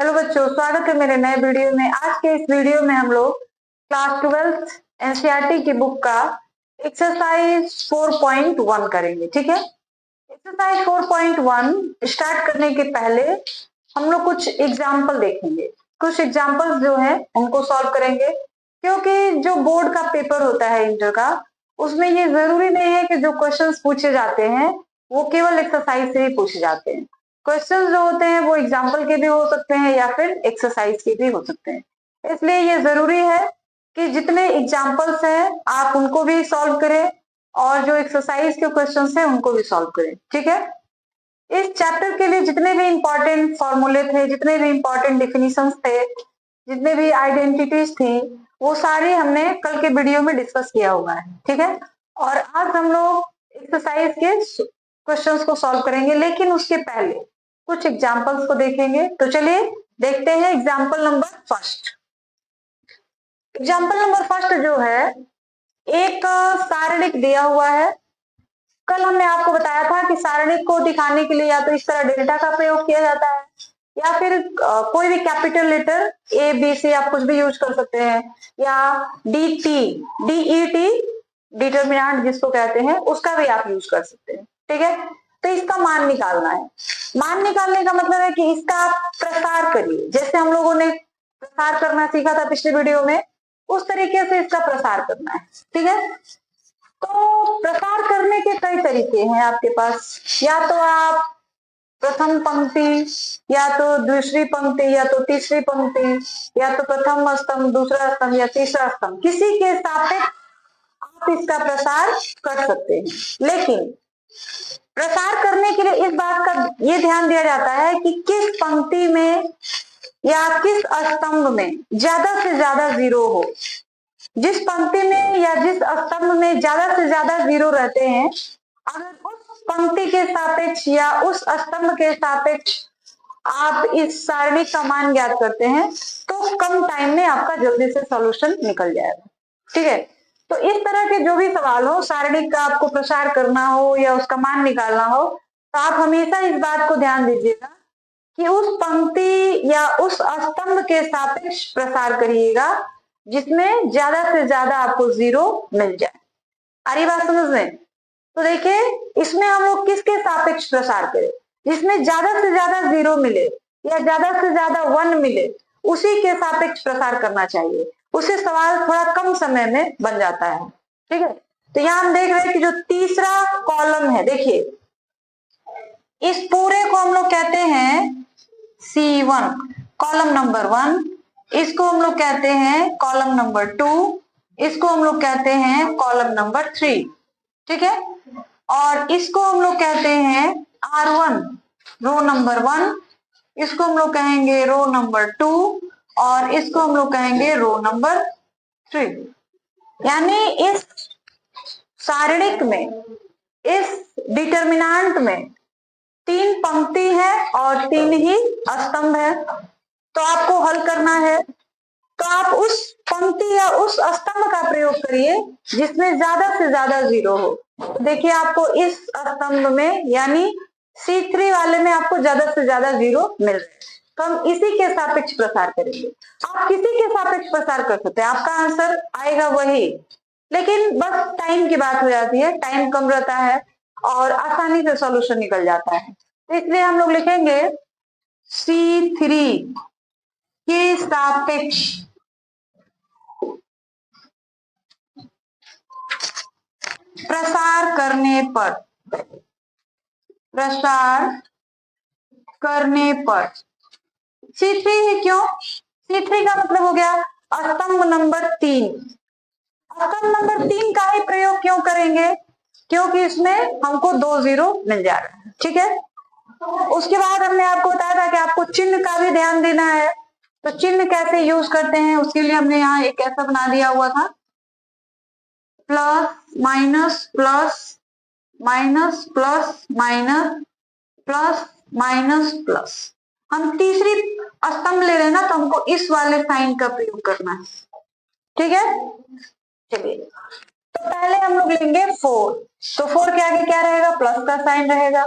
Hello बच्चों, स्वागत है मेरे नए वीडियो में। आज के इस वीडियो में हम लोग क्लास 12 एनसीईआरटी की बुक का एक्सरसाइज 4.1 करेंगे। ठीक है, एक्सरसाइज 4.1 स्टार्ट करने के पहले हम लोग कुछ एग्जाम्पल देखेंगे। कुछ एग्जाम्पल्स जो है उनको सॉल्व करेंगे, क्योंकि जो बोर्ड का पेपर होता है इंटर का, उसमें ये जरूरी नहीं है कि जो क्वेश्चंस पूछे जाते हैं वो केवल एक्सरसाइज से ही पूछे जाते हैं। क्वेश्चंस जो होते हैं वो एग्जाम्पल के भी हो सकते हैं या फिर एक्सरसाइज के भी हो सकते हैं। इसलिए ये जरूरी है कि जितने एग्जाम्पल्स हैं आप उनको भी सॉल्व करें और जो एक्सरसाइज के क्वेश्चंस हैं उनको भी सॉल्व करें। ठीक है, इस चैप्टर के लिए जितने भी इंपॉर्टेंट फॉर्मूले थे, जितने भी इंपॉर्टेंट डिफिनीशंस थे, जितने भी आइडेंटिटीज थी, वो सारी हमने कल के वीडियो में डिस्कस किया हुआ है। ठीक है, और आज हम लोग एक्सरसाइज के क्वेश्चंस को सॉल्व करेंगे, लेकिन उसके पहले कुछ एग्जाम्पल्स को देखेंगे। तो चलिए देखते हैं example number first. Example number first जो है, एक सारणिक दिया हुआ है। कल हमने आपको बताया था कि सारणिक को दिखाने के लिए या तो इस तरह डेल्टा का प्रयोग किया जाता है या फिर कोई भी capital letter A B C आप कुछ भी यूज कर सकते हैं, या डी टी DET डिटर्मिनेंट जिसको कहते हैं उसका भी आप यूज कर सकते हैं। ठीक है, तो इसका मान निकालना है। मान निकालने का मतलब है कि इसका आप प्रसार करिए, जैसे हम लोगों ने प्रसार करना सीखा था पिछले वीडियो में, उस तरीके से इसका प्रसार करना है। ठीक है, तो प्रसार करने के कई तरीके हैं आपके पास। या तो आप प्रथम पंक्ति, या तो दूसरी पंक्ति, या तो तीसरी पंक्ति, या तो प्रथम स्तंभ, दूसरा स्तंभ या तीसरा स्तंभ, किसी के सापेक्ष आप इसका प्रसार कर सकते हैं। लेकिन प्रसार करने के लिए इस बात का ये ध्यान दिया जाता है कि किस पंक्ति में या किस स्तंभ में ज्यादा से ज्यादा जीरो हो। जिस पंक्ति में या जिस स्तंभ में ज्यादा से ज्यादा जीरो रहते हैं, अगर उस पंक्ति के सापेक्ष या उस स्तंभ के सापेक्ष आप इस सारणी का मान ज्ञात करते हैं तो कम टाइम में आपका जल्दी से सॉल्यूशन निकल जाएगा। ठीक है, तो इस तरह के जो भी सवाल हो, सारणी का आपको प्रसार करना हो या उसका मान निकालना हो, तो आप हमेशा इस बात को ध्यान दीजिएगा कि उस पंक्ति या उस स्तंभ के सापेक्ष प्रसार करिएगा जिसमें ज्यादा से ज्यादा आपको जीरो मिल जाए। आ रही बात समझ में? तो देखिए, इसमें हम लोग किसके सापेक्ष प्रसार करें? जिसमें ज्यादा से ज्यादा जीरो मिले या ज्यादा से ज्यादा 1 मिले, उसी के सापेक्ष प्रसार करना चाहिए। उससे सवाल थोड़ा कम समय में बन जाता है। ठीक है, तो यहाँ हम देख रहे हैं कि जो तीसरा कॉलम है, देखिए इस पूरे को हम लोग कहते हैं C1, कॉलम नंबर 1। इसको हम लोग कहते हैं कॉलम नंबर 2, इसको हम लोग कहते हैं कॉलम नंबर 3। ठीक है, और इसको हम लोग कहते हैं R1, रो नंबर 1, इसको हम लोग कहेंगे रो नंबर 2, और इसको हम लोग कहेंगे रो नंबर 3। यानी इस सारणिक में, इस डिटर्मिनेंट में 3 पंक्ति है और 3 ही स्तंभ है। तो आपको हल करना है, तो आप उस पंक्ति या उस स्तंभ का प्रयोग करिए जिसमें ज्यादा से ज्यादा जीरो हो। देखिए, आपको इस स्तंभ में यानी C3 वाले में आपको ज्यादा से ज्यादा जीरो मिल रहे हैं, तो हम इसी के सापेक्ष प्रसार करेंगे। आप किसी के सापेक्ष प्रसार कर सकते हैं, आपका आंसर आएगा वही, लेकिन बस टाइम की बात हो जाती है, टाइम कम रहता है और आसानी से सॉल्यूशन निकल जाता है। तो इसलिए हम लोग लिखेंगे C3 के सापेक्ष प्रसार करने पर C3 ही क्यों? C3 का मतलब हो गया स्तंभ नंबर 3। स्तंभ नंबर 3 का ही प्रयोग क्यों करेंगे? क्योंकि इसमें हमको 2 जीरो मिल जा रहा है। ठीक है, उसके बाद हमने आपको बताया था कि आपको चिन्ह का भी ध्यान देना है। तो चिन्ह कैसे यूज करते हैं उसके लिए हमने यहाँ एक ऐसा बना दिया हुआ था, plus minus plus minus plus minus plus minus plus. हम तीसरी स्तंभ ले रहे हैं ना, तो हमको इस वाले साइन का प्रयोग करना है। ठीक है, चलिए, तो पहले हम लोग लेंगे 4। तो 4 के आगे क्या रहेगा? प्लस का साइन रहेगा।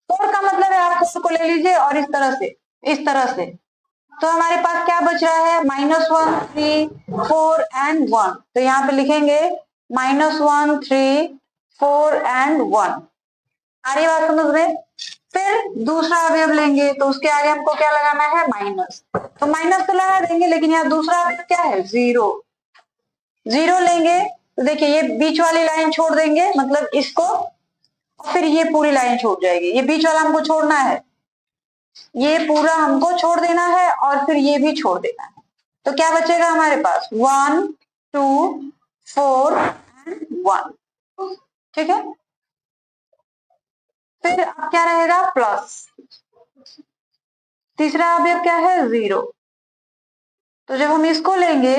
4 का मतलब है आप 4 को ले लीजिए और इस तरह से इस तरह से। तो हमारे पास क्या बच रहा है, -1, 3, 4 एंड 1। तो यहाँ पे लिखेंगे -1, 3, 4 एंड 1। आ रही बात समझ में। फिर दूसरा अवयव लेंगे तो उसके आगे हमको क्या लगाना है, माइनस। तो माइनस तो लगा देंगे, लेकिन यहाँ दूसरा अवयव क्या है, 0। 0 लेंगे तो देखिए ये बीच वाली लाइन छोड़ देंगे, मतलब इसको, फिर ये पूरी लाइन छूट जाएगी। ये बीच वाला हमको छोड़ना है, ये पूरा हमको छोड़ देना है, और फिर ये भी छोड़ देना है। तो क्या बचेगा हमारे पास, 1, 2, 4 एंड 1। ठीक है। फिर अब क्या रहेगा, प्लस। तीसरा अवयव क्या है, 0। तो जब हम इसको लेंगे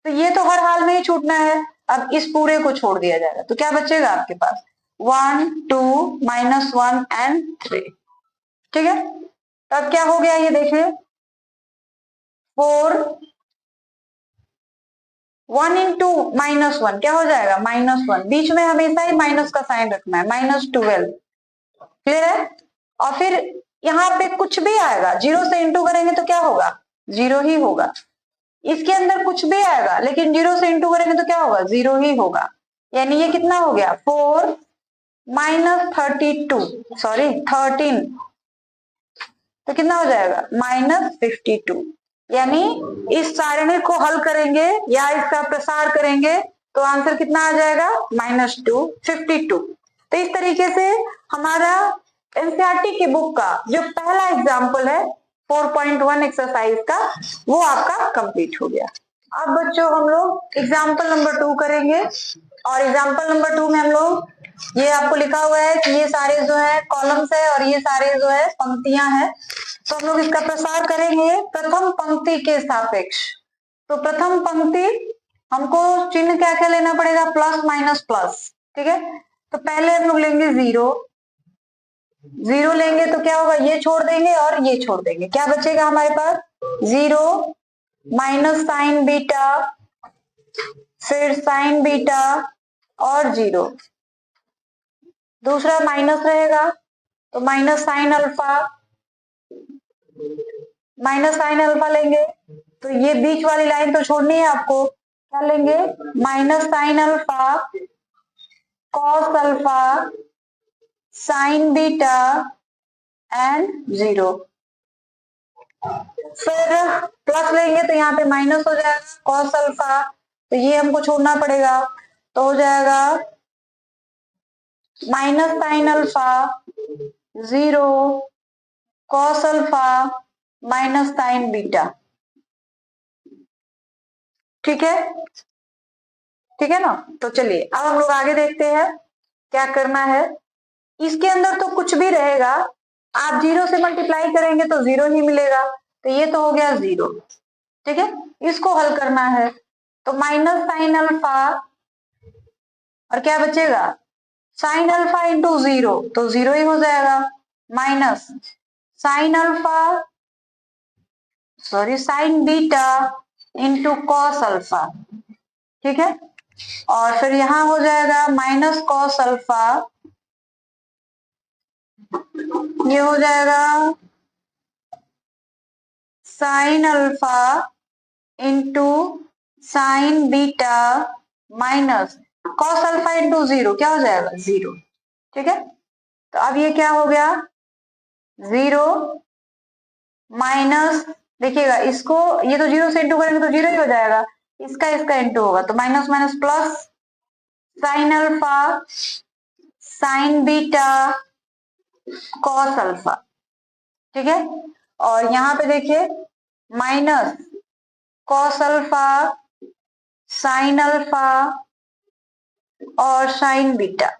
तो ये तो हर हाल में ही छूटना है। अब इस पूरे को छोड़ दिया जाएगा, तो क्या बचेगा आपके पास, 1, 2, -1 एंड 3। ठीक है। तो अब क्या हो गया, ये देखिए 4, 1 इंटू -1 क्या हो जाएगा, -1। बीच में हमेशा ही माइनस का साइन रखना है, -12। क्लियर है। और फिर यहाँ पे कुछ भी आएगा, 0 से इंटू करेंगे तो क्या होगा, 0 ही होगा। इसके अंदर कुछ भी आएगा, लेकिन 0 से इंटू करेंगे तो क्या होगा, 0 ही होगा। यानी ये कितना हो गया, 4 -32, सॉरी 13, तो कितना हो जाएगा, -52। यानी इस सारणी को हल करेंगे या इसका प्रसार करेंगे तो आंसर कितना आ जाएगा, -2, 52। तो इस तरीके से हमारा एनसीईआरटी की बुक का जो पहला एग्जाम्पल है 4.1 एक्सरसाइज का, वो आपका कंप्लीट हो गया। अब बच्चों हम लोग एग्जाम्पल नंबर 2 करेंगे। और एग्जाम्पल नंबर 2 में हम लोग, ये आपको लिखा हुआ है कि ये सारे जो है कॉलम्स है और ये सारे जो है पंक्तियां हैं। तो हम लोग इसका प्रसार करेंगे प्रथम पंक्ति के सापेक्ष। तो प्रथम पंक्ति हमको चिन्ह क्या क्या लेना पड़ेगा, प्लस माइनस प्लस। ठीक है। तो पहले हम लोग लेंगे 0। 0 लेंगे तो क्या होगा, ये छोड़ देंगे और ये छोड़ देंगे, क्या बचेगा हमारे पास, 0 माइनस साइन बीटा, फिर साइन बीटा और 0। दूसरा माइनस रहेगा तो माइनस साइन अल्फा, लेंगे। तो ये बीच वाली लाइन तो छोड़नी है आपको, क्या लेंगे, minus sine alpha, cos alpha, sign beta and 0। फिर प्लस लेंगे तो यहाँ पे माइनस हो जाएगा, कॉस अल्फा, तो ये हमको छोड़ना पड़ेगा। तो हो जाएगा minus sine alpha, 0, cos alpha, minus sign beta. ठीक है, ठीक है ना। तो चलिए अब हम लोग आगे देखते हैं क्या करना है। इसके अंदर तो कुछ भी रहेगा, आप 0 से मल्टीप्लाई करेंगे तो 0 ही मिलेगा। तो ये तो हो गया 0। ठीक है, इसको हल करना है। तो माइनस साइन अल्फा और क्या बचेगा, साइन अल्फा इंटू 0, तो 0 ही हो जाएगा, minus sine alpha, sorry sine beta into cos alpha. ठीक है। और फिर यहां हो जाएगा माइनस कॉस अल्फा, ये हो जाएगा sine alpha into sine beta minus cos alpha into 0, क्या हो जाएगा, 0। ठीक है। तो अब ये क्या हो गया, 0 माइनस, देखिएगा इसको, ये तो 0 से इंटू करेंगे तो 0 ही हो जाएगा, इसका इंटू होगा तो minus minus plus, sine alpha, sign beta, cos alpha. ठीक है। और यहां पे देखिए minus cos alpha, sine alpha और साइन बीटा।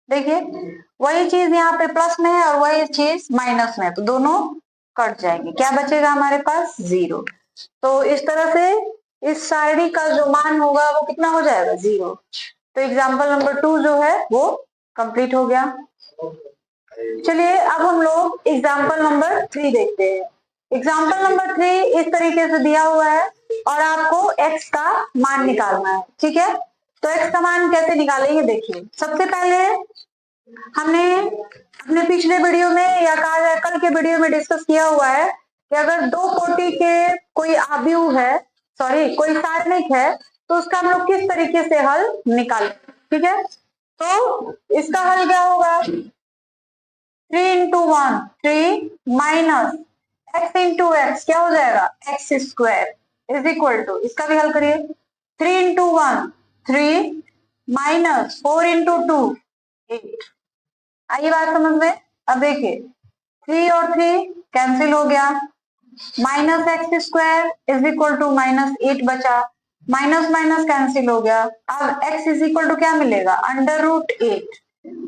देखिए वही चीज यहाँ पे प्लस में है और वही चीज माइनस में है, तो दोनों कट जाएंगे, क्या बचेगा हमारे पास, 0। तो इस तरह से इस सारणी का जो मान होगा वो कितना हो जाएगा, 0। तो एग्जाम्पल नंबर 2 जो है वो कंप्लीट हो गया। चलिए अब हम लोग एग्जाम्पल नंबर 3 देखते हैं। एग्जाम्पल नंबर 3 इस तरीके से दिया हुआ है और आपको x का मान निकालना है। ठीक है। तो x का मान कैसे निकालेंगे, देखिए सबसे पहले हमने हमने पिछले वीडियो में या कहा जाए कल के वीडियो में डिस्कस किया हुआ है कि अगर दो कोटि के कोई आव्यूह है, सॉरी कोई सारणिक है, तो उसका हम लोग किस तरीके से हल निकालें। ठीक है, तो इसका हल क्या होगा, 3 into 1 3 minus x into x क्या हो जाएगा x square is equal to, इसका भी हल करिए, 3 इंटू 1 3 माइनस 4 इंटू 2 8। आई बात समझ में। अब देखिए 3 और 3 कैंसिल हो गया, minus x square is equal to minus 8 बचा, माइनस माइनस कैंसिल हो गया। अब x इज इक्वल टू क्या मिलेगा अंडर रूट 8,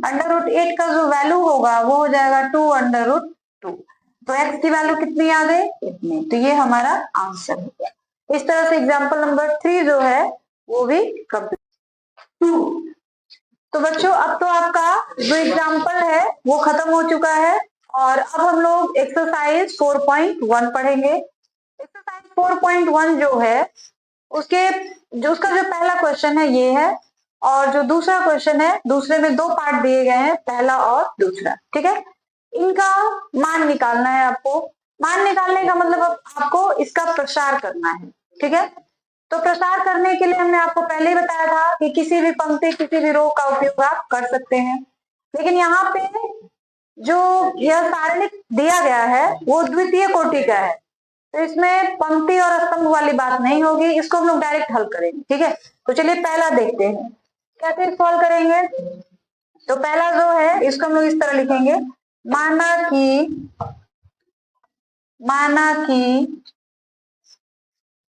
अंडर रूट 8 का जो वैल्यू होगा वो हो जाएगा 2 अंडर रूट 2। तो x की वैल्यू कितनी आ गई इतनी, तो ये हमारा आंसर हो गया। इस तरह से एग्जाम्पल नंबर 3 जो है वो भी कंप्लीट। तो बच्चों अब तो आपका जो एग्जाम्पल है वो खत्म हो चुका है और अब हम लोग एक्सरसाइज 4.1 पढ़ेंगे। एक्सरसाइज 4.1 जो है उसका जो पहला क्वेश्चन है ये है और जो दूसरा क्वेश्चन है दूसरे में दो पार्ट दिए गए हैं, पहला और दूसरा। ठीक है, इनका मान निकालना है आपको। मान निकालने का मतलब आपको इसका प्रसार करना है। ठीक है, तो प्रसार करने के लिए हमने आपको पहले ही बताया था कि किसी भी पंक्ति किसी भी रो का उपयोग आप कर सकते हैं, लेकिन यहाँ पे जो यह सारणिक दिया गया है वो द्वितीय कोटि का है, तो इसमें पंक्ति और स्तंभ वाली बात नहीं होगी, इसको हम लोग डायरेक्ट हल करेंगे। ठीक है, तो चलिए पहला देखते हैं कैसे सॉल्व करेंगे। तो पहला जो है इसको हम लोग इस तरह लिखेंगे, माना कि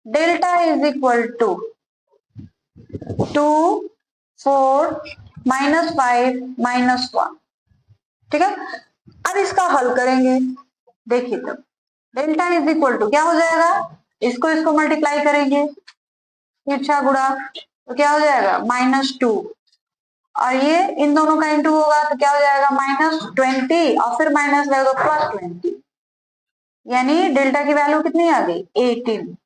डेल्टा इज इक्वल टू 2 4 -5 -1। ठीक है, अब इसका हल करेंगे। देखिए तब डेल्टा इज इक्वल टू क्या हो जाएगा, इसको मल्टीप्लाई करेंगे, तिरछा गुणा, तो क्या हो जाएगा -2 और ये इन दोनों का इंटू होगा तो क्या हो जाएगा -20 और फिर माइनस लगेगा +20, यानी डेल्टा की वैल्यू कितनी आ गई 18।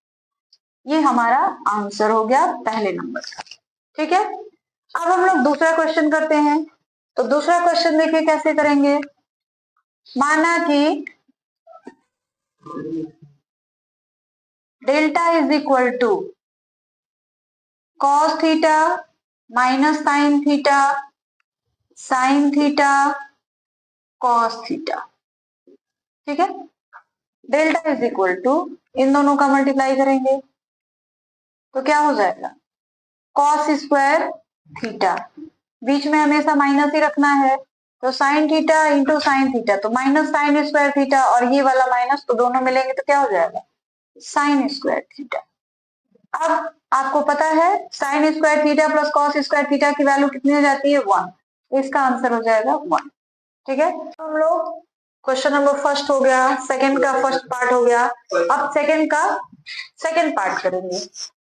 ये हमारा आंसर हो गया पहले नंबर का। ठीक है, अब हम लोग दूसरा क्वेश्चन करते हैं। तो दूसरा क्वेश्चन देखिए कैसे करेंगे। माना कि delta is equal to cos theta minus sine theta cos theta. ठीक है, डेल्टा इज इक्वल टू इन दोनों का मल्टीप्लाई करेंगे तो क्या हो जाएगा cos स्क्वायर थीटा, बीच में हमेशा माइनस ही रखना है, तो sine theta into sine theta, तो माइनस साइन स्क्वायर थीटा और ये वाला माइनस, तो दोनों मिलेंगे तो क्या हो जाएगा साइन स्क्वायर थीटा। अब आपको पता है sine square theta plus cos square theta की वैल्यू कितनी हो जाती है 1, तो इसका आंसर हो जाएगा 1। ठीक है, तो हम लोग क्वेश्चन नंबर फर्स्ट हो गया, सेकंड का फर्स्ट पार्ट हो गया, अब सेकंड का सेकंड पार्ट करेंगे।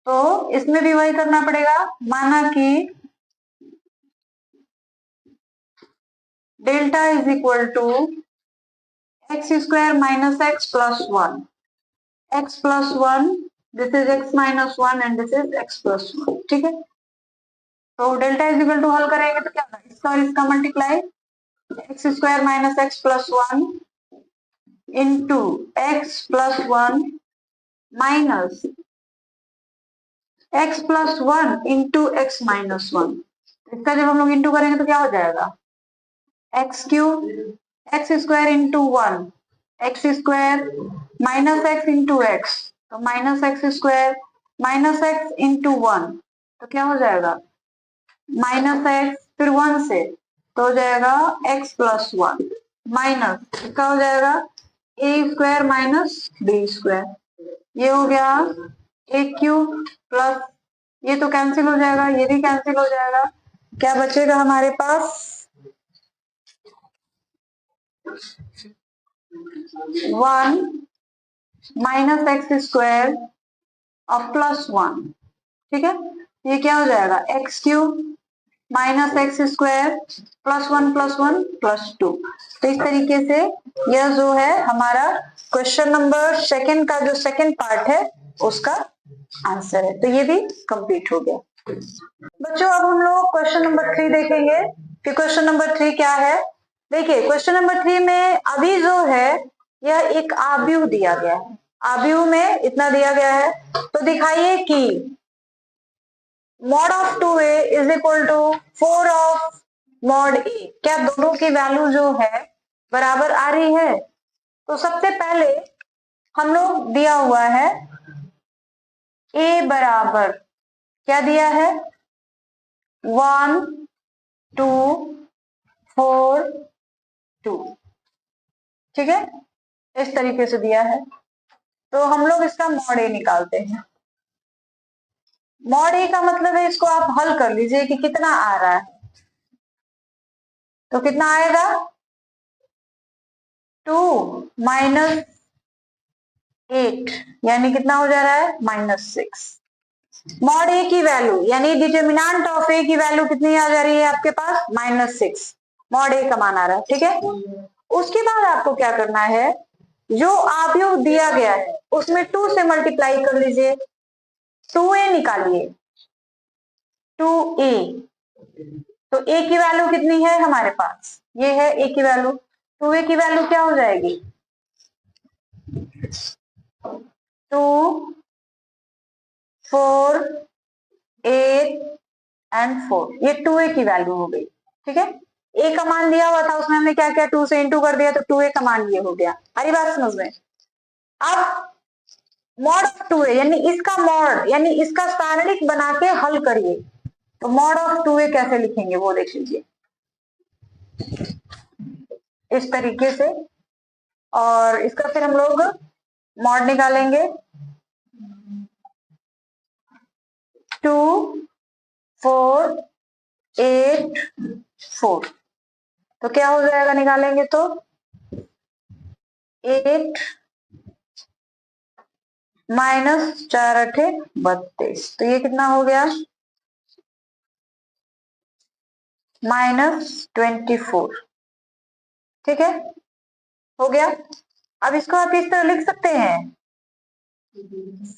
तो इसमें भी वही करना पड़ेगा। माना कि delta is equal to x square minus x plus 1, x plus 1, this is x minus 1 and this is x plus 1। ठीक है, तो डेल्टा इज इक्वल टू हल करेंगे तो क्या होगा, इसका और इसका multiply, x square minus x plus 1 into x plus 1 minus x plus 1 into x minus 1। इसका जब हम लोग इंटू करेंगे तो क्या हो जाएगा x cube, x square into 1 x square minus x into x, तो minus x square minus x into 1, तो क्या हो जाएगा माइनस एक्स फिर 1 से, तो हो जाएगा एक्स प्लस 1 माइनस इसका हो जाएगा ए स्क्वायर माइनस बी स्क्वायर, ये हो गया ए क्यूब प्लस ये तो कैंसिल हो जाएगा, ये भी कैंसिल हो जाएगा, क्या बचेगा हमारे पास 1 माइनस एक्स स्क्वायर और प्लस 1। ठीक है, ये क्या हो जाएगा x cube minus x square plus 1 plus 2। तो इस तरीके से यह जो है हमारा क्वेश्चन नंबर सेकंड का जो सेकंड पार्ट है उसका आंसर है। तो ये भी कंप्लीट हो गया। बच्चों अब हम लोग क्वेश्चन नंबर 3 देखेंगे कि क्वेश्चन नंबर 3 क्या है। देखिए क्वेश्चन नंबर 3 में अभी जो है यह एक आव्यूह दिया गया है, आव्यूह में इतना दिया गया है, तो दिखाइए कि mod of 2a is equal to 4 of mod a, क्या दोनों की वैल्यू जो है बराबर आ रही है? तो सबसे पहले हम लोग दिया हुआ है a बराबर क्या दिया है 1 2 4 2, ठीक है, इस तरीके से दिया है। तो हम लोग इसका मॉड ए निकालते हैं। मॉड ए का मतलब है इसको आप हल कर लीजिए कि कितना आ रहा है, तो कितना आएगा 2 माइनस 8 यानी कितना हो जा रहा है -6। मॉड ए की वैल्यू यानी डिटर्मिनेंट ऑफ ए की वैल्यू कितनी आ जा रही है आपके पास -6, मॉड ए का मान आ रहा है, ठीक है। उसके बाद आपको क्या करना है, जो आव्यूह दिया गया है उसमें 2 से मल्टीप्लाई कर लीजिए, 2a निकालिए, 2a, तो a की वैल्यू कितनी है हमारे पास, ये है a की वैल्यू, 2a की वैल्यू क्या हो जाएगी 2 4 8 एंड 4, ये 2a की वैल्यू हो गई, ठीक है। a का मान दिया हुआ था उसमें हमने क्या किया 2 से इंटू कर दिया, तो 2a का मान ये हो गया, हरी बात समझ में। अब मॉड ऑफ 2a यानी इसका मॉड यानी इसका सारणिक बना के हल करिए, तो मॉड ऑफ 2a कैसे लिखेंगे वो देख लीजिए इस तरीके से, और इसका फिर हम लोग मॉड निकालेंगे 2 4 8 4, तो क्या हो जाएगा निकालेंगे तो 8 माइनस 4 8 32, तो ये कितना हो गया -24, ठीक है, हो गया। अब इसको आप इस तरह लिख सकते हैं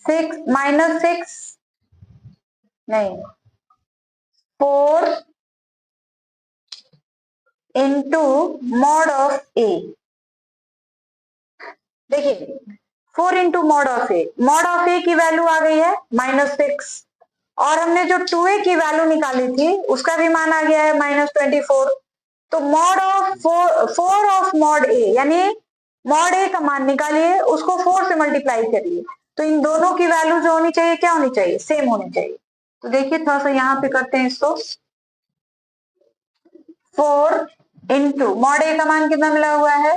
6 -6 नहीं 4 इंटू मॉड ऑफ ए, देखिए 4 इंटू मॉड ऑफ ए की वैल्यू आ गई है -6, और हमने जो 2a की वैल्यू निकाली थी उसका भी मान आ गया है -24, तो मॉड ऑफ 4 ऑफ मॉड ए यानी मॉड ए का मान निकालिए, उसको 4 से मल्टीप्लाई करिए, तो इन दोनों की वैल्यू जो होनी चाहिए क्या होनी चाहिए, सेम होनी चाहिए। तो देखिए थोड़ा सा यहाँ पे करते हैं इसको, 4 इंटू मॉड ए का मान कितना मिला हुआ है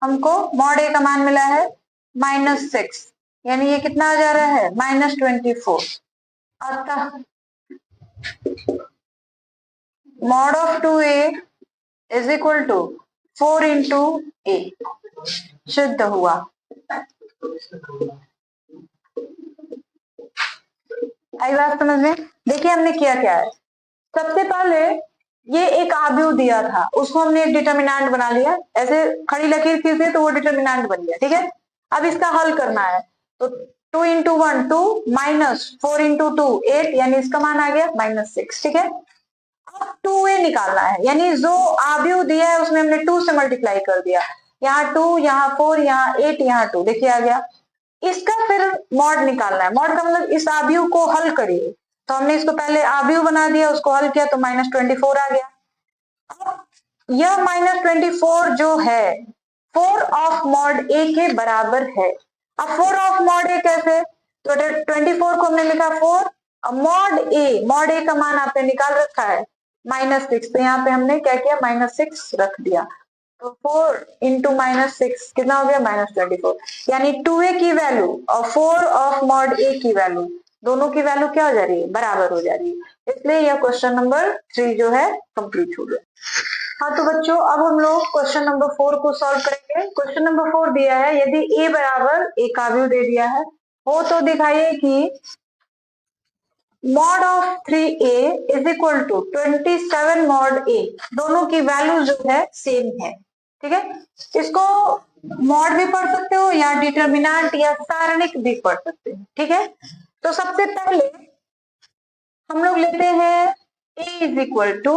हमको, मॉड ए का मान मिला है -6, यानी ये कितना आ जा रहा है -24, अतः mod of 2a is equal to 4 into a, शुद्ध हुआ। आई बात समझ में। देखिए हमने किया क्या है, सबसे पहले ये एक आव्यूह दिया था उसको हमने एक डिटर्मिनेंट बना लिया, ऐसे खड़ी लकीर खींचे तो वो डिटर्मिनेंट बन गया, ठीक है। अब इसका हल करना है, तो 2 इंटू 1 2 -4 इंटू 2 8, यानी इसका मान आ गया -6, ठीक है। अब 2a निकालना है, यानी जो आव्यूह दिया है उसमें हमने 2 से मल्टीप्लाई कर दिया, यहाँ 2 यहाँ 4 यहाँ 8 यहाँ 2, देखिए आ गया। इसका फिर मॉड निकालना है, मॉड का मतलब इस आव्यूह को हल करिए, तो हमने इसको पहले आव्यूह बना दिया, उसको हल किया तो -24 आ गया। अब यह -24 जो है 4 ऑफ मॉड ए के बराबर है। अब 4 ऑफ मॉड ए कैसे, तो 24 को हमने लिखा 4, अब मॉड ए का मान आपने निकाल रखा है -6, तो यहाँ पे हमने क्या किया -6 रख दिया, तो 4 इंटू -6 कितना हो गया -24, यानी 2a की वैल्यू और 4 ऑफ मॉड ए की वैल्यू दोनों की वैल्यू क्या हो जा रही है, बराबर हो जा रही है, इसलिए यह क्वेश्चन नंबर 3 जो है कंप्लीट हो गया। हाँ तो बच्चों अब हम लोग क्वेश्चन नंबर 4 को सॉल्व करेंगे। क्वेश्चन नंबर 4 दिया है, यदि a बराबर एक आव्यूह दे दिया है हो तो दिखाइए कि mod of 3a is equal to 27 mod a, दोनों की वैल्यू जो है सेम है, ठीक है। इसको मॉड भी पढ़ सकते हो या डिटर्मिनेंट या सारणिक भी पढ़ सकते हो, ठीक है। तो सबसे पहले हम लोग लेते हैं a इज इक्वल टू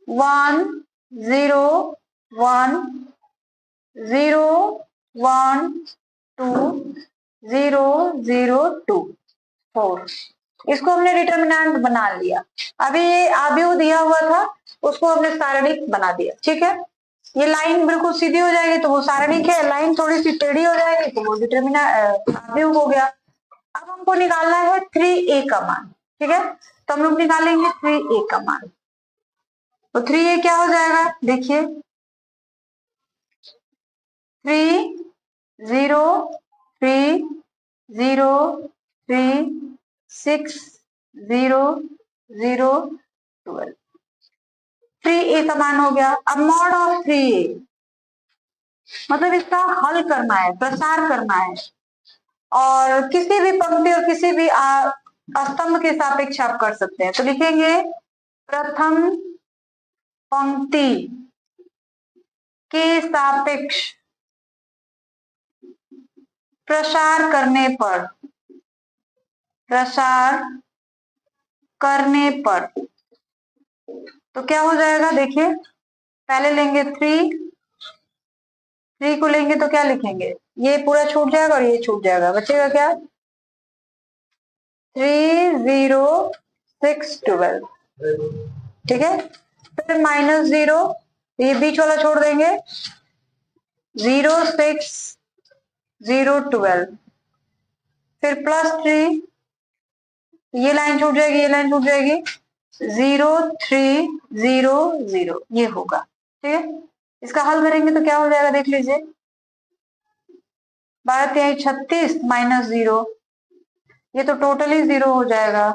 1 0 1 0 1 2 0 0 2 4। इसको हमने डिटर्मिनेंट बना लिया। अभी ये आव्यूह दिया हुआ था, उसको हमने सारणिक बना दिया। ठीक है, ये लाइन बिल्कुल सीधी हो जाएगी तो वो सारणिक है, लाइन थोड़ी सी टेढ़ी हो जाएगी तो वो डिटर्मिनेंट आव्यूह हो गया। अब हमको निकालना है 3a का मान। ठीक है, तो हम लोग निकालेंगे 3a का मान। तो 3a क्या हो जाएगा, देखिए 3 0 3 0 3 6 0 0 12। 3a का मान हो गया। अब मॉड ऑफ 3a मतलब इसका हल करना है, प्रसार करना है, और किसी भी पंक्ति और किसी भी स्तंभ के सापेक्ष आप कर सकते हैं। तो लिखेंगे प्रथम पंक्ति के सापेक्ष प्रसार करने पर तो क्या हो जाएगा, देखिए पहले लेंगे 3 को लेंगे तो क्या लिखेंगे, ये पूरा छूट जाएगा और ये छूट जाएगा, बचेगा क्या 3 0 6 12। ठीक है, फिर -0, ये बीच वाला छोड़ देंगे, 0 6 0 12, फिर +3, ये लाइन छूट जाएगी, ये लाइन छूट जाएगी, 0 3 0 0, ये होगा। ठीक है, इसका हल करेंगे तो क्या हो जाएगा, देख लीजिए 12 3 36 -0, ये तो टोटली 0 हो जाएगा,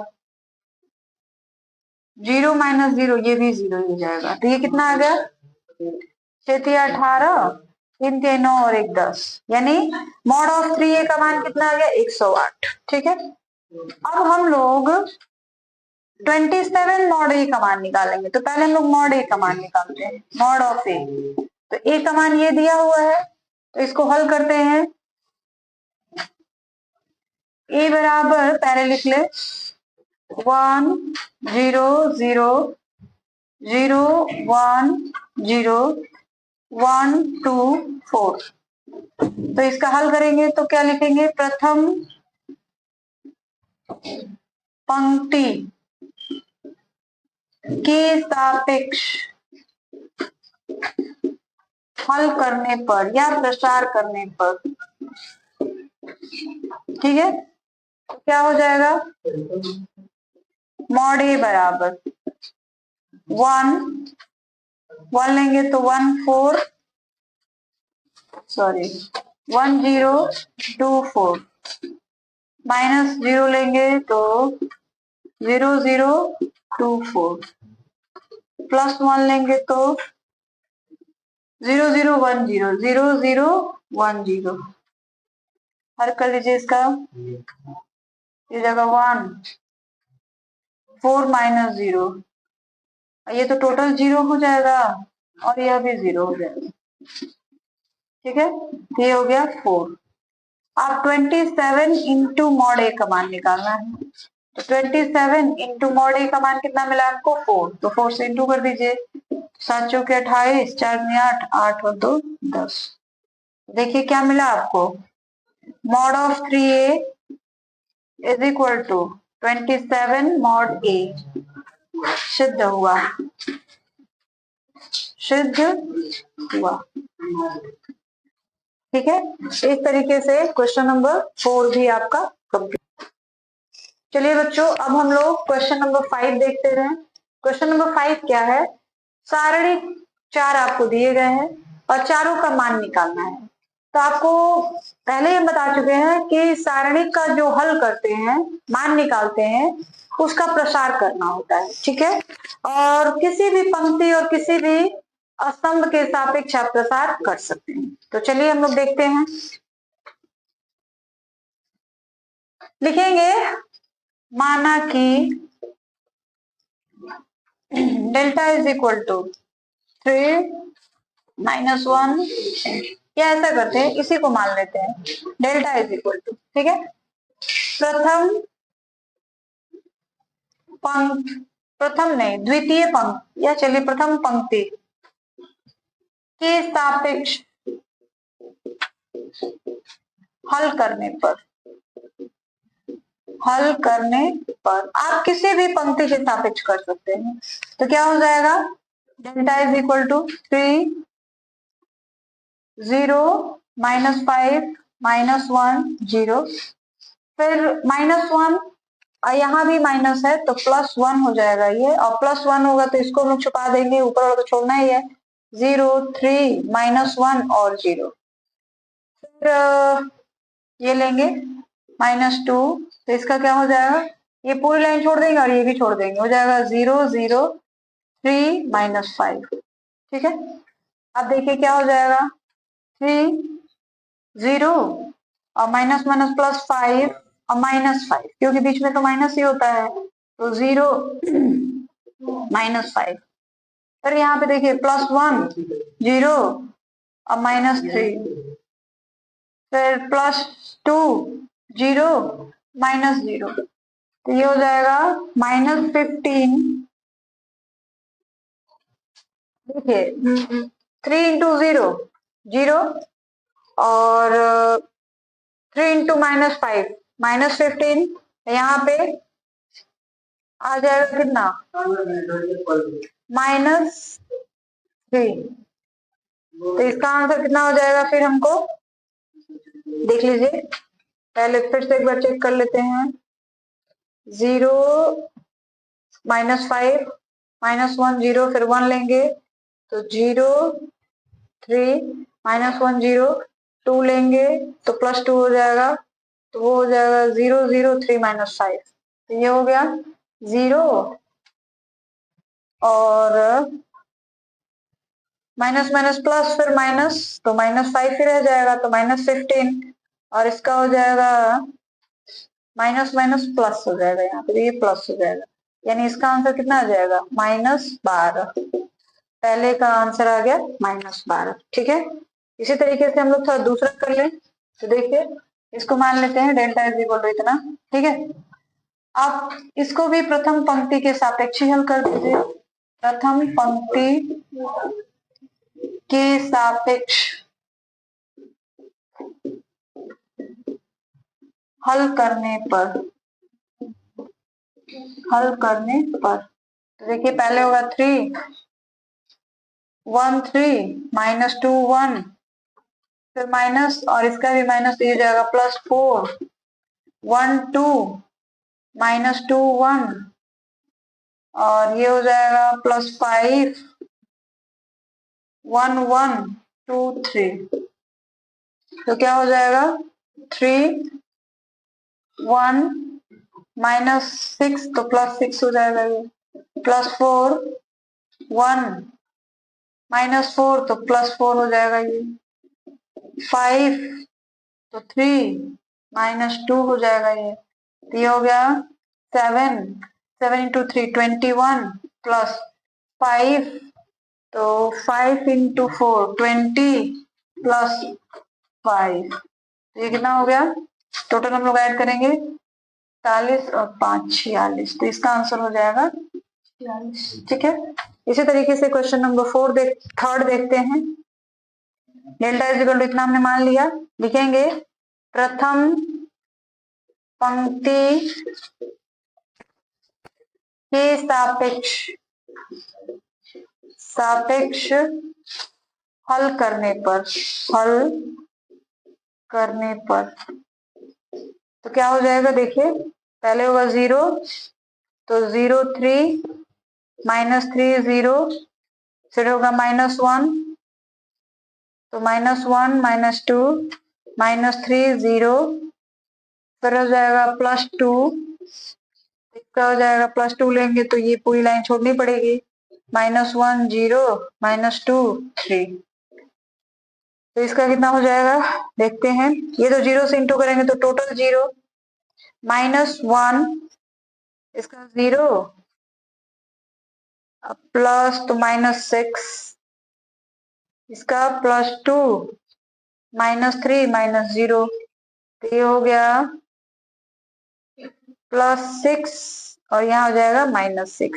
0 -0 ये भी 0 हो जाएगा। तो ये कितना आ गया, 6 18 3 3 9 और 1 10, यानी मॉड ऑफ 3a का मान कितना आ गया 108। ठीक है, अब हम लोग 27 मॉड ए का मान निकालेंगे। तो पहले हम लोग मॉड ए का मान निकालते हैं, मॉड ऑफ ए। तो ए का मान ये दिया हुआ है, तो इसको हल करते हैं। ए बराबर पहले लिख ले 1 0 0 0 1 0 1 2 4। तो इसका हल करेंगे तो क्या लिखेंगे, प्रथम पंक्ति के सापेक्ष हल करने पर या प्रसार करने पर, ठीक है, तो क्या हो जाएगा, मॉड ए बराबर 1 लेंगे तो 1 4 सॉरी 1 0 2 4, -0 लेंगे तो 0 0 2 4, +1 लेंगे तो 0 0 1 0 0 0 1 0। हल कर लीजिए इसका, ये जगह 1 4 -0, ये तो टोटल 0 हो जाएगा और यह भी 0 हो जाएगा। ठीक है, ये हो गया 4। अब 27 इंटू मॉड ए का मान निकालना है। तो 27 इंटू मॉड ए का मान कितना मिला आपको 4, तो 4 से इंटू कर दीजिए, 7 चौके 28, 4 में 8, 8 और 2 10। देखिए क्या मिला आपको, mod of 3a is equal to 27 mod a. सिद्ध हुआ, सिद्ध हुआ। ठीक है, इस तरीके से क्वेश्चन नंबर 4 भी आपका कंप्लीट। चलिए बच्चों, अब हम लोग क्वेश्चन नंबर 5 देखते रहे। क्वेश्चन नंबर 5 क्या है, सारणी 4 आपको दिए गए हैं और चारों का मान निकालना है। तो आपको पहले हम बता चुके हैं कि सारणी का जो हल करते हैं, मान निकालते हैं, उसका प्रसार करना होता है। ठीक है, और किसी भी पंक्ति और किसी भी स्तंभ के सापेक्ष आप प्रसार कर सकते हैं। तो चलिए हम लोग देखते हैं, लिखेंगे माना कि डेल्टा इज इक्वल टू 3 -1, या ऐसा करते हैं, इसी को मान लेते हैं, डेल्टा इज इक्वल टू, ठीक है, प्रथम नहीं, द्वितीय पंक्ति, या चलिए प्रथम पंक्ति के सापेक्ष हल करने पर आप किसी भी पंक्ति के सापेक्ष कर सकते हैं। तो क्या हो जाएगा, डेल्टा इज इक्वल टू 3 0 -5 -1 0, फिर -1 और यहाँ भी माइनस है तो +1 हो जाएगा ये, और +1 होगा तो इसको हम लोग छुपा देंगे, ऊपर वाला तो छोड़ना ही है। 0 3 -1 और 0, फिर ये लेंगे -2, तो इसका क्या हो जाएगा, ये पूरी लाइन छोड़ देंगे और ये भी छोड़ देंगे, हो जाएगा 0 0 3 -5। ठीक है, अब देखिए क्या हो जाएगा, 3 0 और माइनस माइनस +5 और -5, क्योंकि बीच में तो माइनस ही होता है, तो 0 -5, फिर यहाँ पे देखिए +1 0 और -3, फिर +2 0 -0, तो ये हो जाएगा -15। देखिए 3 इंटू 0 0, और 3 इंटू -5 -15, यहाँ पे आ जाएगा कितना, -3। तो इसका आंसर कितना हो जाएगा, फिर हमको देख लीजिए, पहले फिर से एक बार चेक कर लेते हैं। 0 -5 -1 0, फिर 1 लेंगे तो 0 3 -1 0, 2 लेंगे तो +2 हो जाएगा, तो वो हो जाएगा 0 0 3 -5, तो ये हो गया 0 और माइनस माइनस प्लस, फिर माइनस, तो -5 ही रह जाएगा, तो -15, और इसका हो जाएगा माइनस माइनस प्लस हो जाएगा, यहाँ पे ये प्लस हो जाएगा, यानी इसका आंसर कितना आ जाएगा, -12। पहले का आंसर आ गया -12। ठीक है, इसी तरीके से हम लोग थोड़ा दूसरा कर लें, तो देखिए इसको मान लेते हैं डेल्टा इज इक्वल टू इतना। ठीक है, आप इसको भी प्रथम पंक्ति के सापेक्ष ही हल कर दीजिए। प्रथम पंक्ति के सापेक्ष हल करने पर तो देखिए पहले होगा 3 1 3 -2 1, फिर माइनस, और इसका भी माइनस, तो ये जाएगा +4 1 2 -2 1, और ये हो जाएगा +5 1 1 2 3, तो क्या हो जाएगा 3 1 -6, तो +6 हो जाएगा, ये +4 1 -4, तो +4 हो जाएगा, ये 5 तो 3 -2 हो जाएगा, ये हो गया 7 7 इंटू 3 21 +5, तो 5 इंटू 4 20 +5, ये कितना हो गया, टोटल हम लोग ऐड करेंगे 40 और 5 46, तो इसका आंसर हो जाएगा 46। ठीक है, इसी तरीके से क्वेश्चन नंबर 3 देखते हैं। डेल्टा इज इक्वल टू इतना हमने मान लिया, लिखेंगे प्रथम पंक्ति के सापेक्ष हल करने पर तो क्या हो जाएगा, देखिए पहले होगा 0, तो 0 3 -3 0, फिर होगा -1, तो -1 -2 -3 0, फिर हो जाएगा +2, इसका हो जाएगा +2 लेंगे तो ये पूरी लाइन छोड़नी पड़ेगी, -1 0 -2 3, तो इसका कितना हो जाएगा देखते हैं, ये तो 0 से इंटू करेंगे तो टोटल 0, -1 इसका 0 प्लस, तो -6 इसका +2 -3 -0, तो ये हो गया +6, और यहाँ हो जाएगा -6,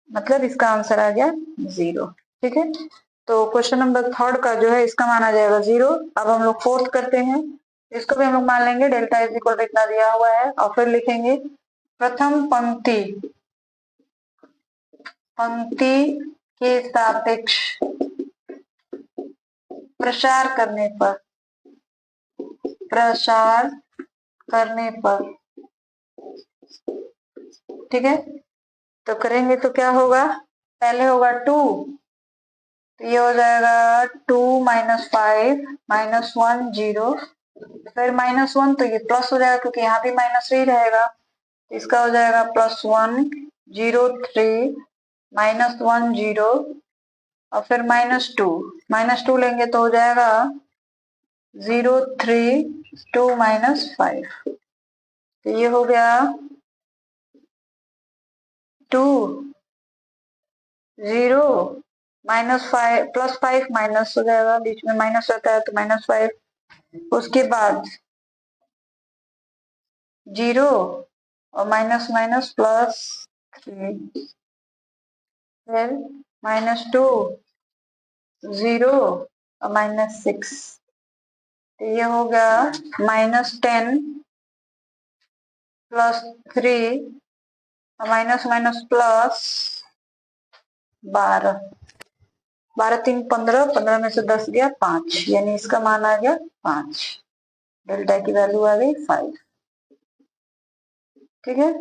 मतलब इसका आंसर आ गया 0। ठीक है, तो क्वेश्चन नंबर 3 का जो है इसका मान आ जाएगा 0। अब हम लोग 4th करते हैं, इसको भी हम लोग मान लेंगे डेल्टा इज इक्वल टू इतना दिया हुआ है और फिर लिखेंगे प्रथम पंक्ति के सापेक्ष प्रसार करने पर ठीक है। तो करेंगे तो क्या होगा, पहले होगा 2, तो ये हो जाएगा 2 - 5 - 1 0, फिर -1 तो ये प्लस हो जाएगा क्योंकि यहाँ भी -3 रहेगा, तो इसका हो जाएगा +1 0 3 -1 0 और फिर -2 लेंगे तो हो जाएगा 0 3 2 -5, तो ये हो गया 2 0 -5 +5 माइनस हो जाएगा, बीच में माइनस रहता है तो -5, उसके बाद 0 और माइनस +3, फिर -2 0 और -6, तो ये हो गया -10 +3 और माइनस +12, 12 3 15, 15 में से 10 गया 5, यानी इसका मान आ गया 5, डेल्टा की वैल्यू आ गई 5, ठीक है।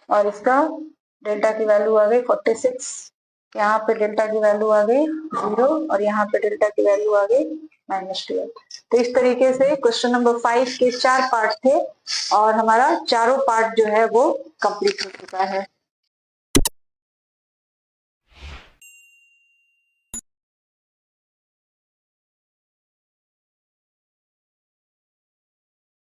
और इसका डेल्टा की वैल्यू आ गई 46, यहाँ पे डेल्टा की वैल्यू आ गई 0 और यहाँ पे डेल्टा की वैल्यू आ गई -12। तो इस तरीके से क्वेश्चन नंबर 5 के 4 पार्ट थे और हमारा चारों पार्ट जो है वो कंप्लीट हो चुका है।